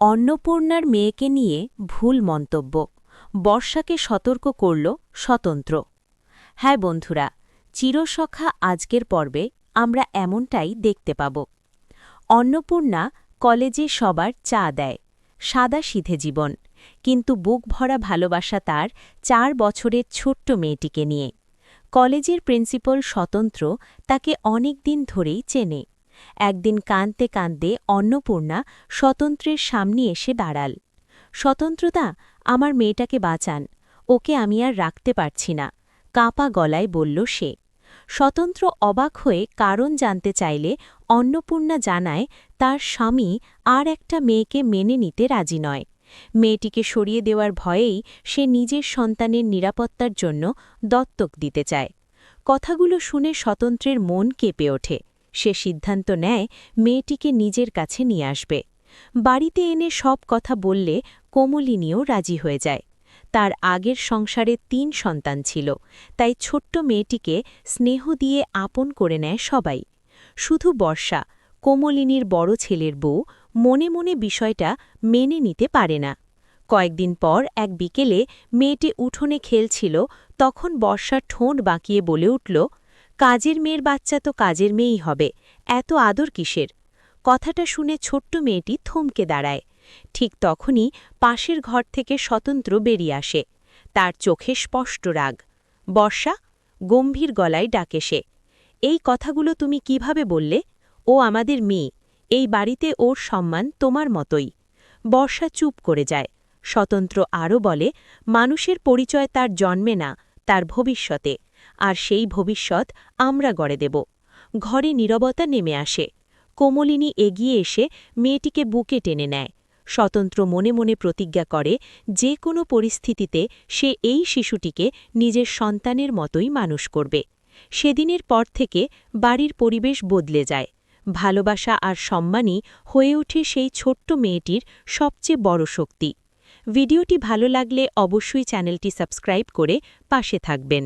অন্নপূর্ণার মেয়েকে নিয়ে ভুল মন্তব্য বর্ষাকে সতর্ক করল স্বতন্ত্র। হ্যাঁ বন্ধুরা, চিরসখা আজকের পর্বে আমরা এমনটাই দেখতে পাব। অন্নপূর্ণা কলেজে সবার চা দেয়, সাদাসিধে জীবন, কিন্তু বুক ভরা ভালোবাসা তার 4 বছরের ছোট্ট মেয়েটিকে নিয়ে। কলেজের প্রিন্সিপাল স্বতন্ত্র তাকে অনেক দিন ধরেই চেনে। একদিন কাঁদতে কাঁদতে অন্নপূর্ণা স্বতন্ত্রের সামনে এসে দাঁড়াল। স্বতন্ত্রদা, আমার মেয়েটাকে বাঁচান, ওকে আমি আর রাখতে পারছি না, কাঁপা গলায় বলল সে। স্বতন্ত্র অবাক হয়ে কারণ জানতে চাইলে অন্নপূর্ণা জানায় তার স্বামী আর একটা মেয়েকে মেনে নিতে রাজি নয়। মেয়েটিকে সরিয়ে দেওয়ার ভয়েই সে নিজের সন্তানের নিরাপত্তার জন্য দত্তক দিতে চায়। কথাগুলো শুনে স্বতন্ত্রের মন কেঁপে ওঠে। সে সিদ্ধান্ত নেয় মেয়েটিকে নিজের কাছে নিয়ে আসবে। বাড়িতে এনে সব কথা বললে কোমলিনীও রাজি হয়ে যায়। তার আগের সংসারে 3 সন্তান ছিল, তাই ছোট্ট মেয়েটিকে স্নেহ দিয়ে আপন করে নেয় সবাই। শুধু বর্ষা, কোমলিনীর বড় ছেলের বউ, মনে মনে বিষয়টা মেনে নিতে পারে না। কয়েকদিন পর এক বিকেলে মেয়েটি উঠোনে খেলছিল, তখন বর্ষা ঠোঁট বাঁকিয়ে বলে উঠল, কাজের মেয়ের বাচ্চা তো কাজের মেয়েই হবে, এত আদর কিসের? কথাটা শুনে ছোট্ট মেয়েটি থমকে দাঁড়ায়। ঠিক তখনই পাশের ঘর থেকে স্বতন্ত্র বেরিয়ে আসে। তার চোখে স্পষ্ট রাগ। বর্ষা, গম্ভীর গলায় ডাকে সে। এই কথাগুলো তুমি কিভাবে বললে? ও আমাদের মেয়ে, এই বাড়িতে ওর সম্মান তোমার মতোই। বর্ষা চুপ করে যায়। স্বতন্ত্র আরও বলে, মানুষের পরিচয় তার জন্মে না, তার ভবিষ্যতে, আর সেই ভবিষ্যৎ আমরা গড়ে দেব। ঘরে নীরবতা নেমে আসে। কোমলিনী এগিয়ে এসে মেয়েটিকে বুকে টেনে নেয়। স্বতন্ত্র মনে মনে প্রতিজ্ঞা করে যে কোনো পরিস্থিতিতে সে এই শিশুটিকে নিজের সন্তানের মতোই মানুষ করবে। সেদিনের পর থেকে বাড়ির পরিবেশ বদলে যায়। ভালোবাসা আর সম্মানই হয়ে ওঠে সেই ছোট্ট মেয়েটির সবচেয়ে বড় শক্তি। ভিডিওটি ভালো লাগলে অবশ্যই চ্যানেলটি সাবস্ক্রাইব করে পাশে থাকবেন।